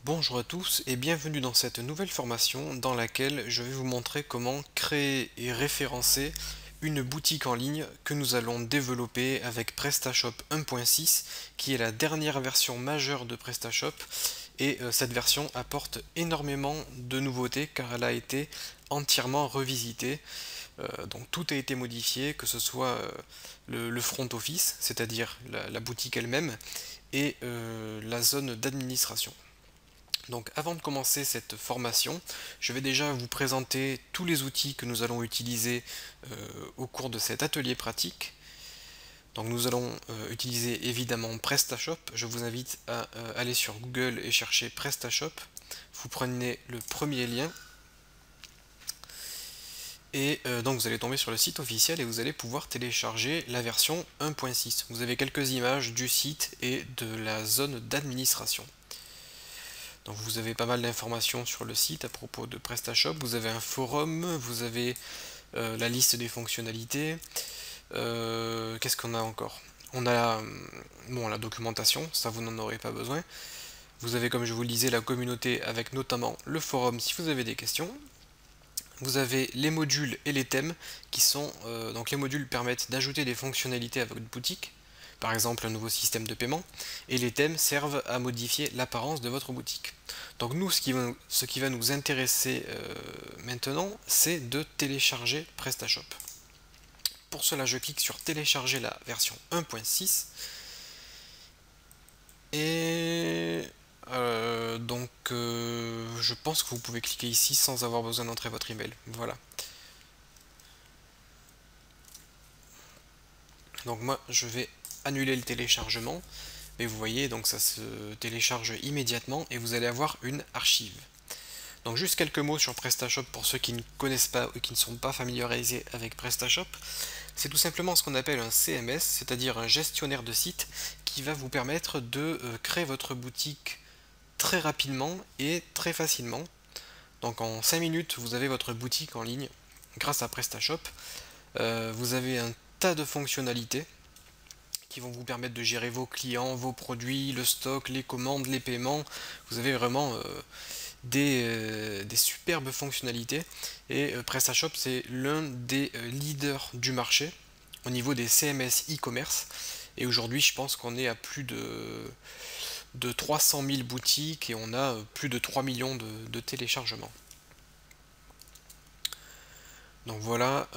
Bonjour à tous et bienvenue dans cette nouvelle formation dans laquelle je vais vous montrer comment créer et référencer une boutique en ligne que nous allons développer avec PrestaShop 1.6 qui est la dernière version majeure de PrestaShop et cette version apporte énormément de nouveautés car elle a été entièrement revisitée. Donc tout a été modifié, que ce soit le front office, c'est-à-dire la boutique elle-même, et la zone d'administration. Donc avant de commencer cette formation, je vais déjà vous présenter tous les outils que nous allons utiliser au cours de cet atelier pratique. Donc nous allons utiliser évidemment PrestaShop. Je vous invite à aller sur Google et chercher PrestaShop. Vous prenez le premier lien et donc vous allez tomber sur le site officiel et vous allez pouvoir télécharger la version 1.6. Vous avez quelques images du site et de la zone d'administration. Donc vous avez pas mal d'informations sur le site à propos de PrestaShop, vous avez un forum, vous avez la liste des fonctionnalités. Qu'est-ce qu'on a encore? On a bon, la documentation, ça vous n'en aurez pas besoin. Vous avez, comme je vous le disais, la communauté avec notamment le forum si vous avez des questions. Vous avez les modules et les thèmes qui sont... donc les modules permettent d'ajouter des fonctionnalités à votre boutique, par exemple un nouveau système de paiement, et les thèmes servent à modifier l'apparence de votre boutique. Donc nous, ce qui va nous intéresser maintenant, c'est de télécharger PrestaShop. Pour cela, je clique sur télécharger la version 1.6 et je pense que vous pouvez cliquer ici sans avoir besoin d'entrer votre email. Voilà. Donc moi, je vais annuler le téléchargement. Et vous voyez, donc ça se télécharge immédiatement et vous allez avoir une archive. Donc juste quelques mots sur PrestaShop pour ceux qui ne connaissent pas ou qui ne sont pas familiarisés avec PrestaShop. C'est tout simplement ce qu'on appelle un CMS, c'est-à-dire un gestionnaire de site qui va vous permettre de créer votre boutique très rapidement et très facilement. Donc en 5 minutes, vous avez votre boutique en ligne grâce à PrestaShop. Vous avez un tas de fonctionnalités qui vont vous permettre de gérer vos clients, vos produits, le stock, les commandes, les paiements. Vous avez vraiment des superbes fonctionnalités et PrestaShop c'est l'un des leaders du marché au niveau des CMS e-commerce et aujourd'hui je pense qu'on est à plus de 300 000 boutiques et on a plus de 3 millions de téléchargements. Donc voilà,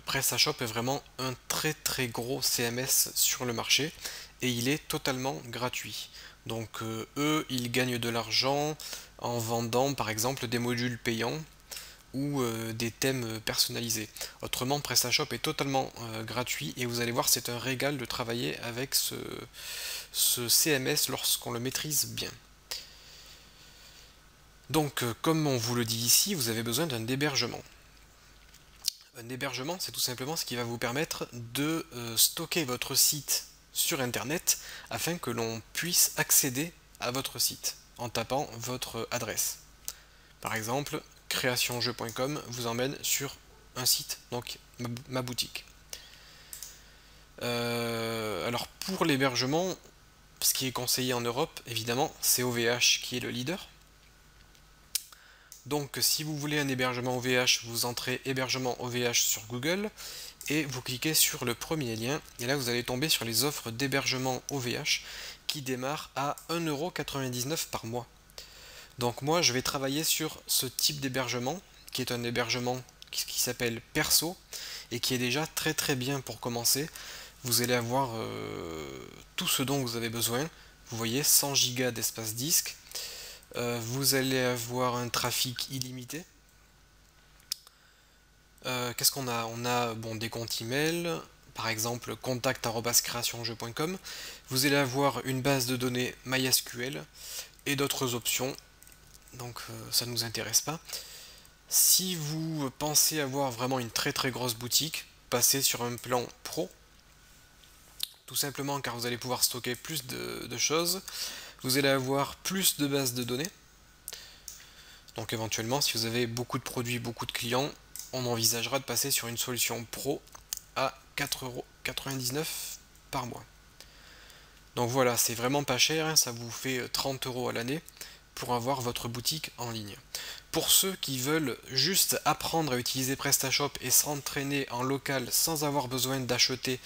PrestaShop est vraiment un très gros CMS sur le marché et il est totalement gratuit. Donc eux, ils gagnent de l'argent en vendant par exemple des modules payants ou des thèmes personnalisés. Autrement, PrestaShop est totalement gratuit et vous allez voir, c'est un régal de travailler avec ce CMS lorsqu'on le maîtrise bien. Donc comme on vous le dit ici, vous avez besoin d'un hébergement. Un hébergement, c'est tout simplement ce qui va vous permettre de stocker votre site sur Internet afin que l'on puisse accéder à votre site en tapant votre adresse. Par exemple, créationjeu.com vous emmène sur un site, donc ma boutique. Alors pour l'hébergement, ce qui est conseillé en Europe, évidemment, c'est OVH qui est le leader. Donc si vous voulez un hébergement OVH, vous entrez hébergement OVH sur Google et vous cliquez sur le premier lien et là vous allez tomber sur les offres d'hébergement OVH qui démarrent à 1,99 € par mois. Donc moi je vais travailler sur ce type d'hébergement qui est un hébergement qui s'appelle Perso et qui est déjà très bien pour commencer. Vous allez avoir tout ce dont vous avez besoin. Vous voyez 100 Go d'espace disque. Vous allez avoir un trafic illimité. Qu'est-ce qu'on a? On a bon, des comptes email, par exemple contact@creationjeu.com. Vous allez avoir une base de données MySQL et d'autres options. Donc ça ne nous intéresse pas. Si vous pensez avoir vraiment une très grosse boutique, passez sur un plan pro. Tout simplement car vous allez pouvoir stocker plus de choses. Vous allez avoir plus de bases de données. Donc éventuellement, si vous avez beaucoup de produits, beaucoup de clients, on envisagera de passer sur une solution pro à 4,99 € par mois. Donc voilà, c'est vraiment pas cher, hein, ça vous fait 30 € à l'année pour avoir votre boutique en ligne. Pour ceux qui veulent juste apprendre à utiliser PrestaShop et s'entraîner en local sans avoir besoin d'acheter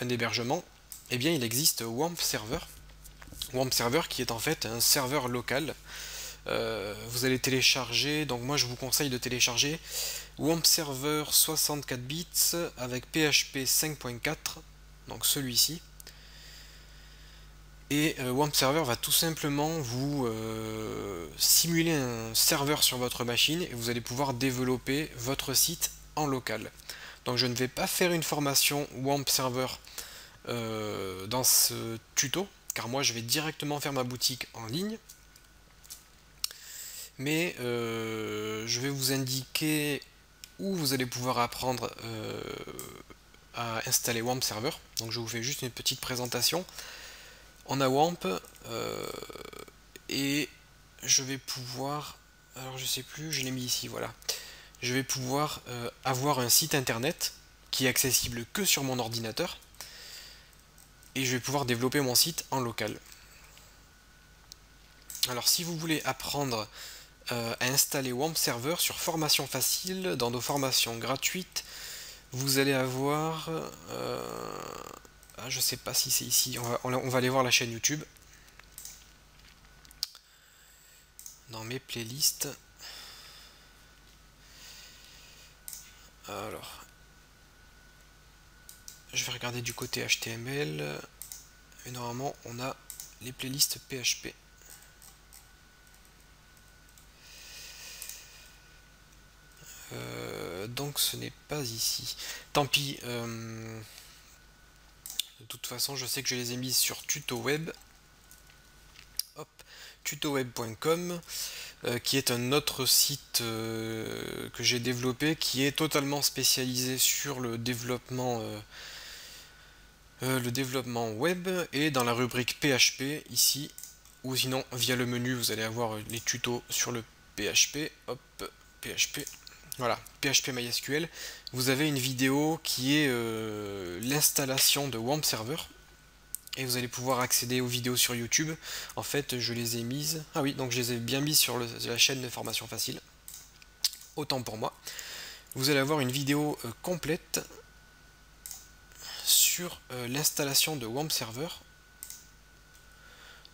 un hébergement, eh bien il existe WAMP Server. WAMP Server qui est en fait un serveur local. Vous allez télécharger, donc moi je vous conseille de télécharger WAMP Server 64 bits avec PHP 5.4, donc celui-ci. Et WAMP Server va tout simplement vous simuler un serveur sur votre machine et vous allez pouvoir développer votre site en local. Donc je ne vais pas faire une formation WAMP Server dans ce tuto, car moi je vais directement faire ma boutique en ligne. Mais je vais vous indiquer où vous allez pouvoir apprendre à installer WAMP Server. Donc je vous fais juste une petite présentation. On a WAMP et je vais pouvoir, alors je sais plus, je l'ai mis ici, voilà. Je vais pouvoir avoir un site internet qui est accessible que sur mon ordinateur et je vais pouvoir développer mon site en local. Alors si vous voulez apprendre à installer WAMP Server sur formation facile, dans nos formations gratuites, vous allez avoir je sais pas si c'est ici, on va aller voir la chaîne YouTube dans mes playlists. Alors je vais regarder du côté HTML et normalement on a les playlists PHP. Donc ce n'est pas ici. Tant pis. De toute façon, je sais que je les ai mises sur TutoWeb. Hop, tutoweb.com, qui est un autre site que j'ai développé, qui est totalement spécialisé sur le développement web, et dans la rubrique PHP ici, ou sinon via le menu vous allez avoir les tutos sur le PHP. Hop, PHP. Voilà, PHP MySQL, vous avez une vidéo qui est l'installation de WAMP Server et vous allez pouvoir accéder aux vidéos sur YouTube. En fait, je les ai mises, ah oui, donc je les ai bien mises sur la chaîne de formation facile, autant pour moi. Vous allez avoir une vidéo complète sur l'installation de WAMP Server.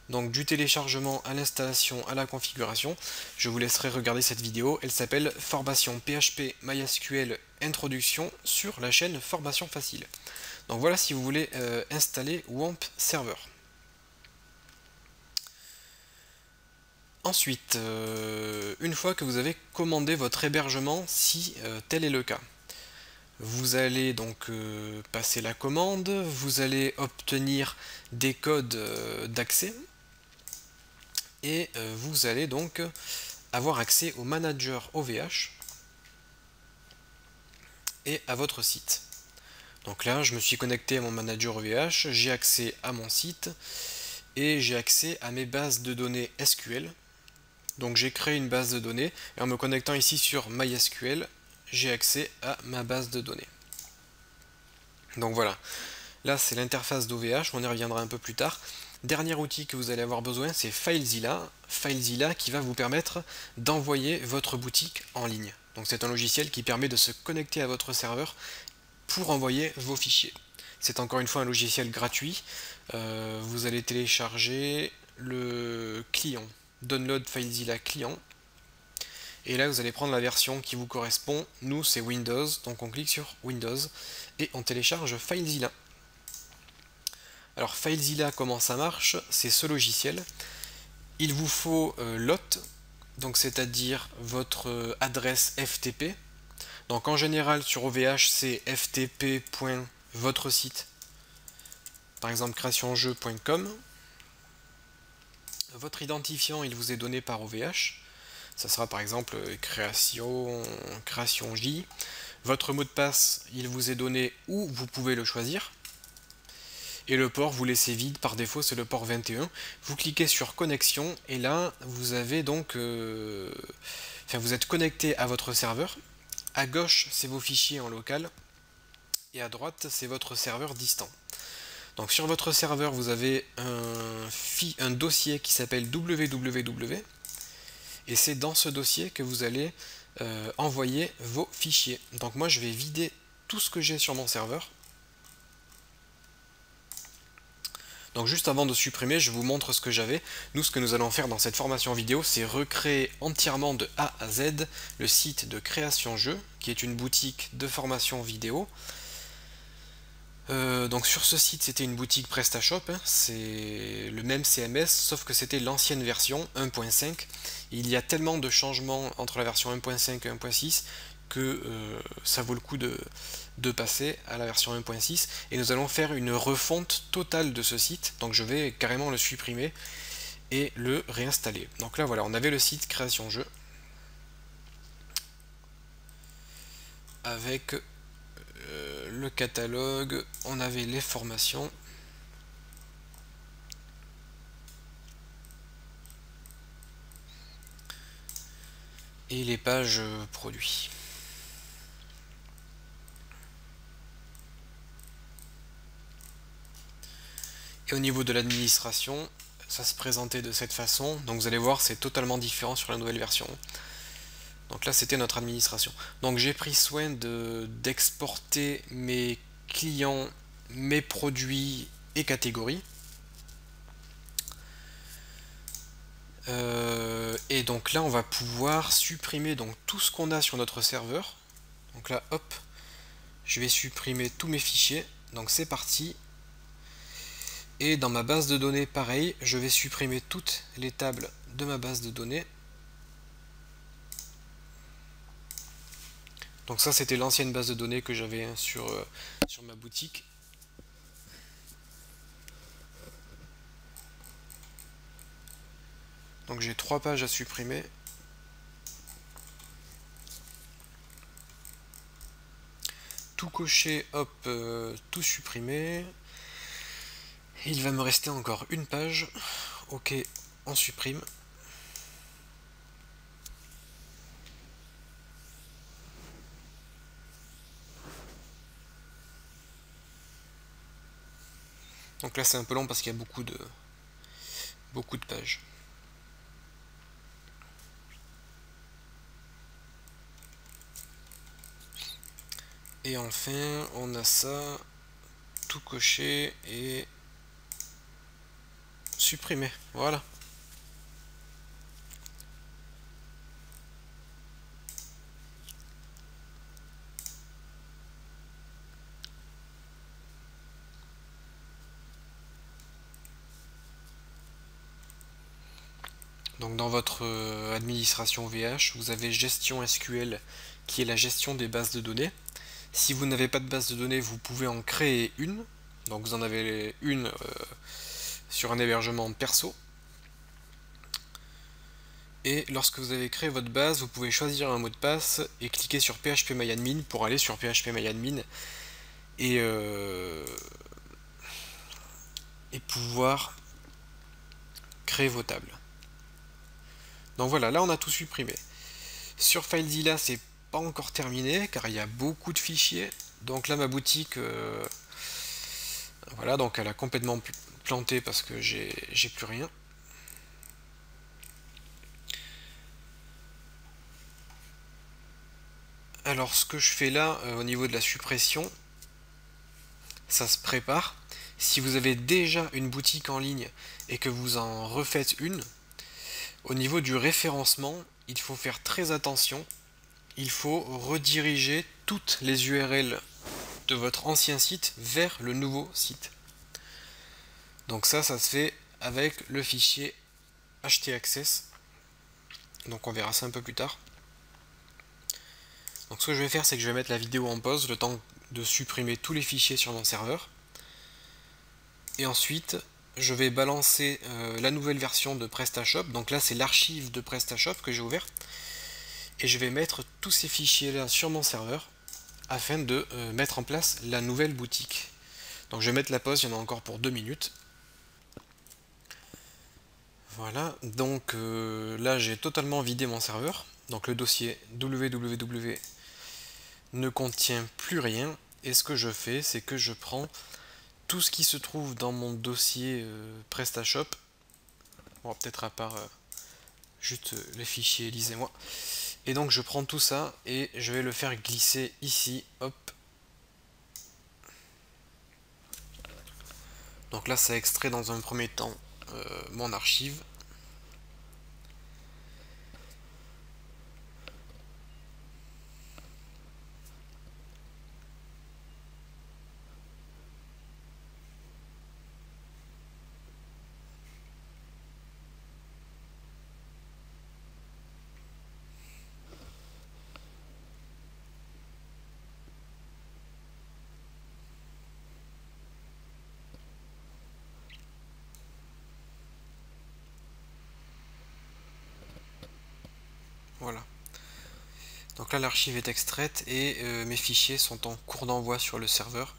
Donc du téléchargement à l'installation à la configuration, je vous laisserai regarder cette vidéo. Elle s'appelle Formation PHP MySQL Introduction sur la chaîne Formation Facile. Donc voilà si vous voulez installer WAMP Server. Ensuite, une fois que vous avez commandé votre hébergement, si tel est le cas, vous allez donc passer la commande, vous allez obtenir des codes d'accès. Et vous allez donc avoir accès au manager OVH et à votre site. Donc là, je me suis connecté à mon manager OVH, j'ai accès à mon site et j'ai accès à mes bases de données SQL. Donc j'ai créé une base de données et en me connectant ici sur MySQL, j'ai accès à ma base de données. Donc voilà, là c'est l'interface d'OVH, on y reviendra un peu plus tard. Dernier outil que vous allez avoir besoin, c'est FileZilla. FileZilla qui va vous permettre d'envoyer votre boutique en ligne. Donc c'est un logiciel qui permet de se connecter à votre serveur pour envoyer vos fichiers. C'est encore une fois un logiciel gratuit. Vous allez télécharger le client, Download FileZilla client. Et là vous allez prendre la version qui vous correspond. Nous c'est Windows, donc on clique sur Windows et on télécharge FileZilla. Alors FileZilla, comment ça marche? C'est ce logiciel. Il vous faut l'hôte, donc c'est-à-dire votre adresse FTP. Donc en général sur OVH c'est ftp.votre site, par exemple créationjeu.com. Votre identifiant il vous est donné par OVH. Ça sera par exemple créationj. Votre mot de passe il vous est donné ou vous pouvez le choisir. Et le port vous laissez vide, par défaut c'est le port 21. Vous cliquez sur connexion et là vous avez donc vous êtes connecté à votre serveur. À gauche c'est vos fichiers en local et à droite c'est votre serveur distant. Donc sur votre serveur vous avez un dossier qui s'appelle www. et c'est dans ce dossier que vous allez envoyer vos fichiers. Donc moi je vais vider tout ce que j'ai sur mon serveur. Donc juste avant de supprimer, je vous montre ce que j'avais. Nous, ce que nous allons faire dans cette formation vidéo, c'est recréer entièrement de A à Z le site de Création Jeux, qui est une boutique de formation vidéo. Donc sur ce site, c'était une boutique PrestaShop, hein, c'est le même CMS, sauf que c'était l'ancienne version 1.5. Il y a tellement de changements entre la version 1.5 et 1.6 que ça vaut le coup de passer à la version 1.6, et nous allons faire une refonte totale de ce site. Donc je vais carrément le supprimer et le réinstaller. Donc là voilà, on avait le site Création Jeux avec le catalogue, on avait les formations, et les pages produits. Et au niveau de l'administration, ça se présentait de cette façon. Donc vous allez voir, c'est totalement différent sur la nouvelle version. Donc là, c'était notre administration. Donc j'ai pris soin d'exporter mes clients, mes produits et catégories. Et donc là, on va pouvoir supprimer donc tout ce qu'on a sur notre serveur. Donc là, hop, je vais supprimer tous mes fichiers. Donc c'est parti. Et dans ma base de données, pareil, je vais supprimer toutes les tables de ma base de données. Donc ça, c'était l'ancienne base de données que j'avais sur ma boutique. Donc j'ai 3 pages à supprimer. Tout cocher, hop, tout supprimer. Il va me rester encore une page. Ok, on supprime. Donc là c'est un peu long parce qu'il y a beaucoup de pages. Et enfin on a ça, tout coché et supprimer. Voilà. Donc dans votre administration VH, vous avez gestion SQL qui est la gestion des bases de données. Si vous n'avez pas de base de données, vous pouvez en créer une. Donc vous en avez une sur un hébergement perso. Et lorsque vous avez créé votre base, vous pouvez choisir un mot de passe et cliquer sur phpMyAdmin pour aller sur phpMyAdmin et pouvoir créer vos tables. Donc voilà, là on a tout supprimé. Sur FileZilla, c'est pas encore terminé car il y a beaucoup de fichiers. Donc là ma boutique, voilà, donc elle a complètement planté parce que j'ai plus rien. Alors ce que je fais là au niveau de la suppression, ça se prépare. Si vous avez déjà une boutique en ligne et que vous en refaites une, au niveau du référencement, il faut faire très attention. Il faut rediriger toutes les URL de votre ancien site vers le nouveau site. Donc ça se fait avec le fichier htaccess. Donc on verra ça un peu plus tard. Donc ce que je vais faire, c'est que je vais mettre la vidéo en pause, le temps de supprimer tous les fichiers sur mon serveur. Et ensuite, je vais balancer la nouvelle version de PrestaShop. Donc là, c'est l'archive de PrestaShop que j'ai ouvert. Et je vais mettre tous ces fichiers là sur mon serveur afin de mettre en place la nouvelle boutique. Donc je vais mettre la pause, il y en a encore pour 2 minutes. Voilà, donc là j'ai totalement vidé mon serveur. Donc le dossier www ne contient plus rien. Et ce que je fais, c'est que je prends tout ce qui se trouve dans mon dossier PrestaShop. Bon, peut-être à part juste les fichiers, lisez-moi. Et donc je prends tout ça et je vais le faire glisser ici, hop. Donc là ça extrait dans un premier temps mon archive. Voilà. Donc là l'archive est extraite et mes fichiers sont en cours d'envoi sur le serveur.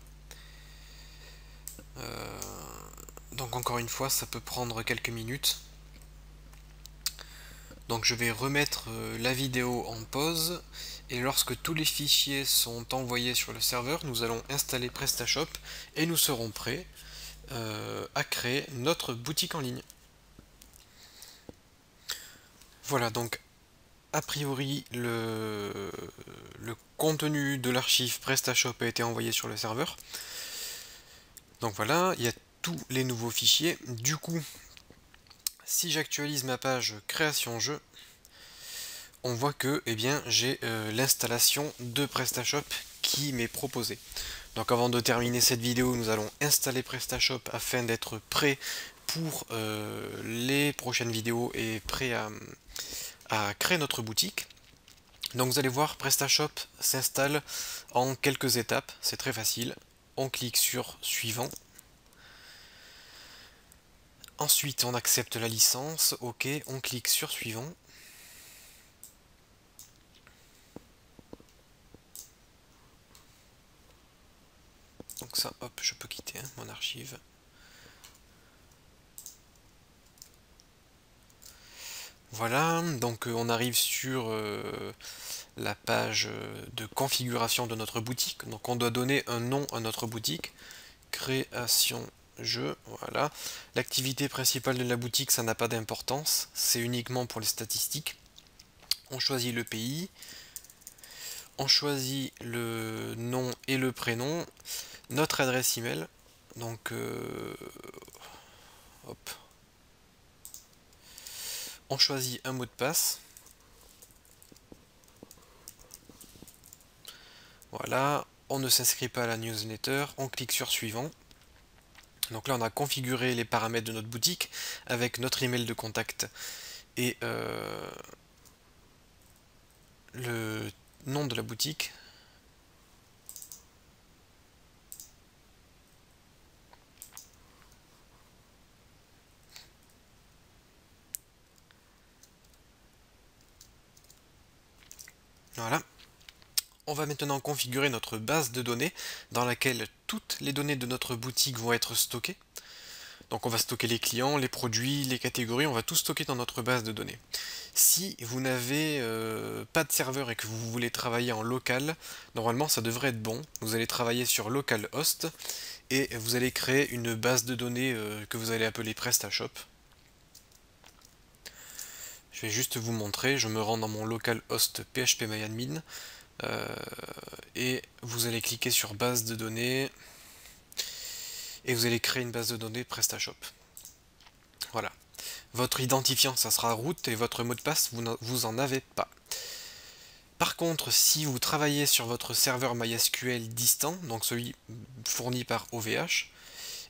Donc encore une fois ça peut prendre quelques minutes. Donc je vais remettre la vidéo en pause et lorsque tous les fichiers sont envoyés sur le serveur, nous allons installer PrestaShop et nous serons prêts à créer notre boutique en ligne. Voilà, donc a priori le contenu de l'archive PrestaShop a été envoyé sur le serveur. Donc voilà, il y a tous les nouveaux fichiers. Du coup, si j'actualise ma page création jeu, on voit que j'ai l'installation de PrestaShop qui m'est proposée. Donc avant de terminer cette vidéo, nous allons installer PrestaShop afin d'être prêt pour les prochaines vidéos et prêt à créer notre boutique. Donc vous allez voir, PrestaShop s'installe en quelques étapes, c'est très facile. On clique sur suivant. Ensuite on accepte la licence, ok, on clique sur suivant. Donc ça, hop, je peux quitter mon archive. Voilà, donc on arrive sur la page de configuration de notre boutique. Donc on doit donner un nom à notre boutique. Création jeu, voilà. L'activité principale de la boutique, ça n'a pas d'importance. C'est uniquement pour les statistiques. On choisit le pays. On choisit le nom et le prénom. Notre adresse email. Donc, hop. On choisit un mot de passe. Voilà, on ne s'inscrit pas à la newsletter, on clique sur suivant. Donc là on a configuré les paramètres de notre boutique avec notre email de contact et le nom de la boutique. Voilà. On va maintenant configurer notre base de données dans laquelle toutes les données de notre boutique vont être stockées. Donc on va stocker les clients, les produits, les catégories, on va tout stocker dans notre base de données. Si vous n'avez pas de serveur et que vous voulez travailler en local, normalement ça devrait être bon. Vous allez travailler sur localhost et vous allez créer une base de données que vous allez appeler PrestaShop. Je vais juste vous montrer, je me rends dans mon localhost phpMyAdmin et vous allez cliquer sur base de données et vous allez créer une base de données PrestaShop. Voilà. Votre identifiant, ça sera root et votre mot de passe, vous en avez pas. Par contre, si vous travaillez sur votre serveur MySQL distant, donc celui fourni par OVH,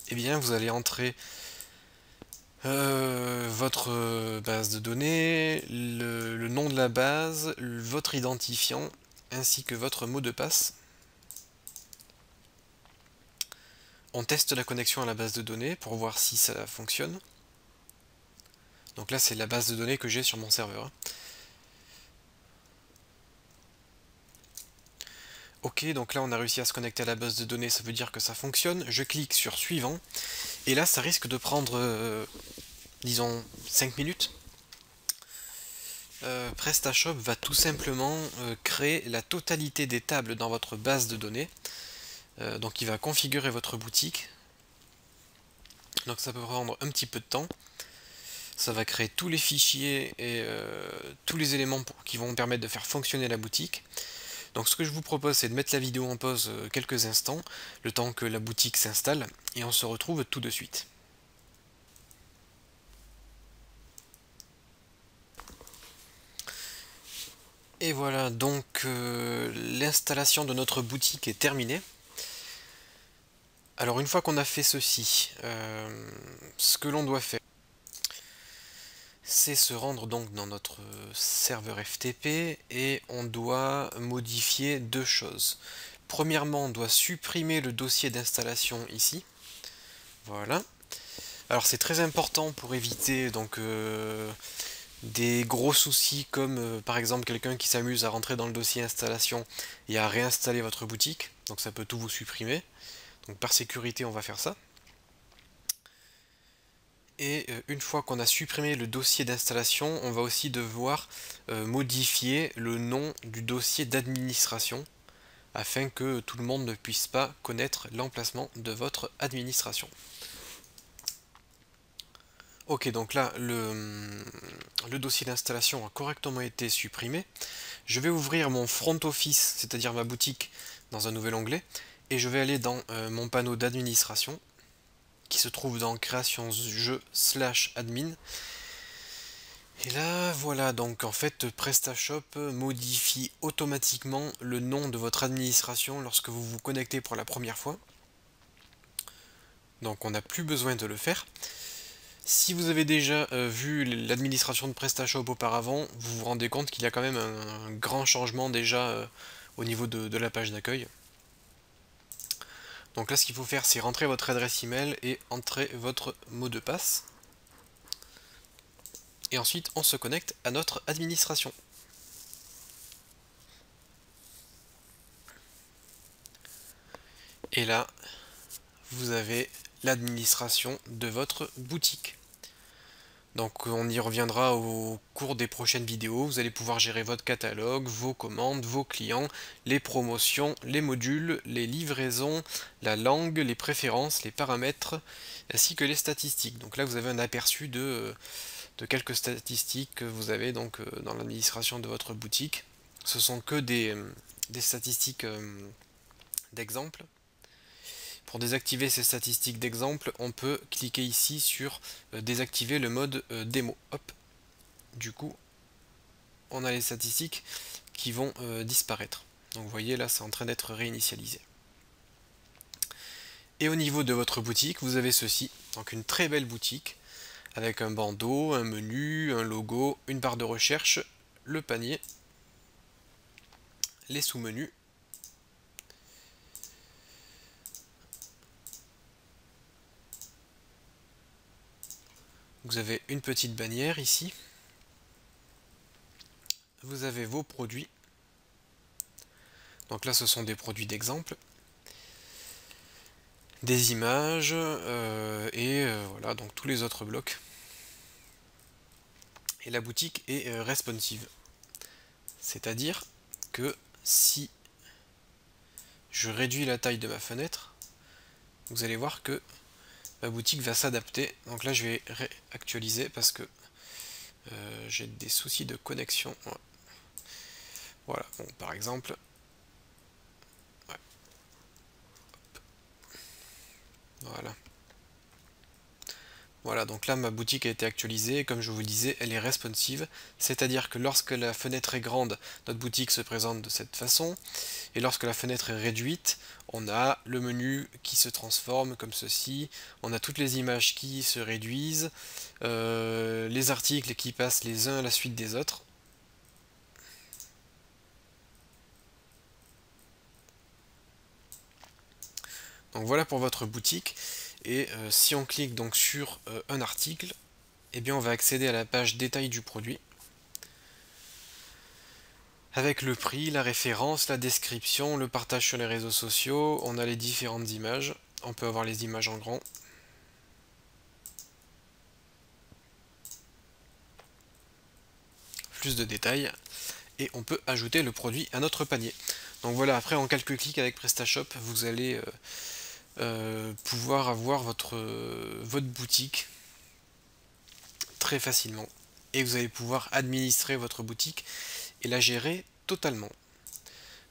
eh bien vous allez entrer votre base de données, le nom de la base, votre identifiant, ainsi que votre mot de passe. On teste la connexion à la base de données pour voir si ça fonctionne. Donc là c'est la base de données que j'ai sur mon serveur. Ok, donc là on a réussi à se connecter à la base de données, ça veut dire que ça fonctionne. Je clique sur suivant, et là ça risque de prendre, disons, 5 minutes. PrestaShop va tout simplement créer la totalité des tables dans votre base de données. Donc il va configurer votre boutique. Donc ça peut prendre un petit peu de temps. Ça va créer tous les fichiers et tous les éléments qui vont permettre de faire fonctionner la boutique. Donc ce que je vous propose, c'est de mettre la vidéo en pause quelques instants, le temps que la boutique s'installe, et on se retrouve tout de suite. Et voilà, donc l'installation de notre boutique est terminée. Alors une fois qu'on a fait ceci, ce que l'on doit faire, c'est se rendre donc dans notre serveur FTP et on doit modifier deux choses. Premièrement, on doit supprimer le dossier d'installation ici. Voilà. Alors c'est très important pour éviter donc des gros soucis comme par exemple quelqu'un qui s'amuse à rentrer dans le dossier installation et à réinstaller votre boutique. Donc ça peut tout vous supprimer. Donc par sécurité, on va faire ça. Et une fois qu'on a supprimé le dossier d'installation, on va aussi devoir modifier le nom du dossier d'administration afin que tout le monde ne puisse pas connaître l'emplacement de votre administration. Ok, donc là, le dossier d'installation a correctement été supprimé. Je vais ouvrir mon front office, c'est-à-dire ma boutique, dans un nouvel onglet, et je vais aller dans mon panneau d'administration, qui se trouve dans création jeu /admin. Et là, voilà, donc en fait, PrestaShop modifie automatiquement le nom de votre administration lorsque vous vous connectez pour la première fois. Donc on n'a plus besoin de le faire. Si vous avez déjà vu l'administration de PrestaShop auparavant, vous vous rendez compte qu'il y a quand même un grand changement déjà au niveau de la page d'accueil. Donc là, ce qu'il faut faire, c'est rentrer votre adresse email et entrer votre mot de passe. Et ensuite, on se connecte à notre administration. Et là, vous avez l'administration de votre boutique. Donc on y reviendra au cours des prochaines vidéos. Vous allez pouvoir gérer votre catalogue, vos commandes, vos clients, les promotions, les modules, les livraisons, la langue, les préférences, les paramètres, ainsi que les statistiques. Donc là vous avez un aperçu de quelques statistiques que vous avez donc dans l'administration de votre boutique. Ce sont que des statistiques d'exemple. Pour désactiver ces statistiques d'exemple, on peut cliquer ici sur désactiver le mode démo. Hop. Du coup, on a les statistiques qui vont disparaître. Donc vous voyez là, c'est en train d'être réinitialisé. Et au niveau de votre boutique, vous avez ceci. Donc une très belle boutique avec un bandeau, un menu, un logo, une barre de recherche, le panier, les sous-menus. Vous avez une petite bannière ici. Vous avez vos produits. Donc là, ce sont des produits d'exemple. Des images voilà, donc tous les autres blocs. Et la boutique est responsive. C'est-à-dire que si je réduis la taille de ma fenêtre, vous allez voir que ma boutique va s'adapter. Donc là, je vais réactualiser parce que j'ai des soucis de connexion. Voilà, bon, par exemple. Ouais. Voilà. Voilà, donc là ma boutique a été actualisée et comme je vous le disais, elle est responsive, c'est-à-dire que lorsque la fenêtre est grande, notre boutique se présente de cette façon, et lorsque la fenêtre est réduite, on a le menu qui se transforme comme ceci, on a toutes les images qui se réduisent, les articles qui passent les uns à la suite des autres. Donc voilà pour votre boutique. Et si on clique donc sur un article, eh bien on va accéder à la page détail du produit avec le prix, la référence, la description, le partage sur les réseaux sociaux. On a les différentes images. On peut avoir les images en grand. Plus de détails. Et on peut ajouter le produit à notre panier. Donc voilà, après en quelques clics avec PrestaShop, vous allez pouvoir avoir votre boutique très facilement et vous allez pouvoir administrer votre boutique et la gérer totalement.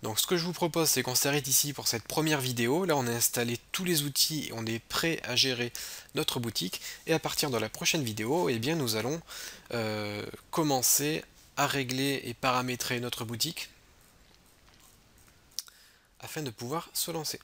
Donc ce que je vous propose, c'est qu'on s'arrête ici pour cette première vidéo. Là on a installé tous les outils et on est prêt à gérer notre boutique, et à partir de la prochaine vidéo, eh bien, nous allons commencer à régler et paramétrer notre boutique afin de pouvoir se lancer.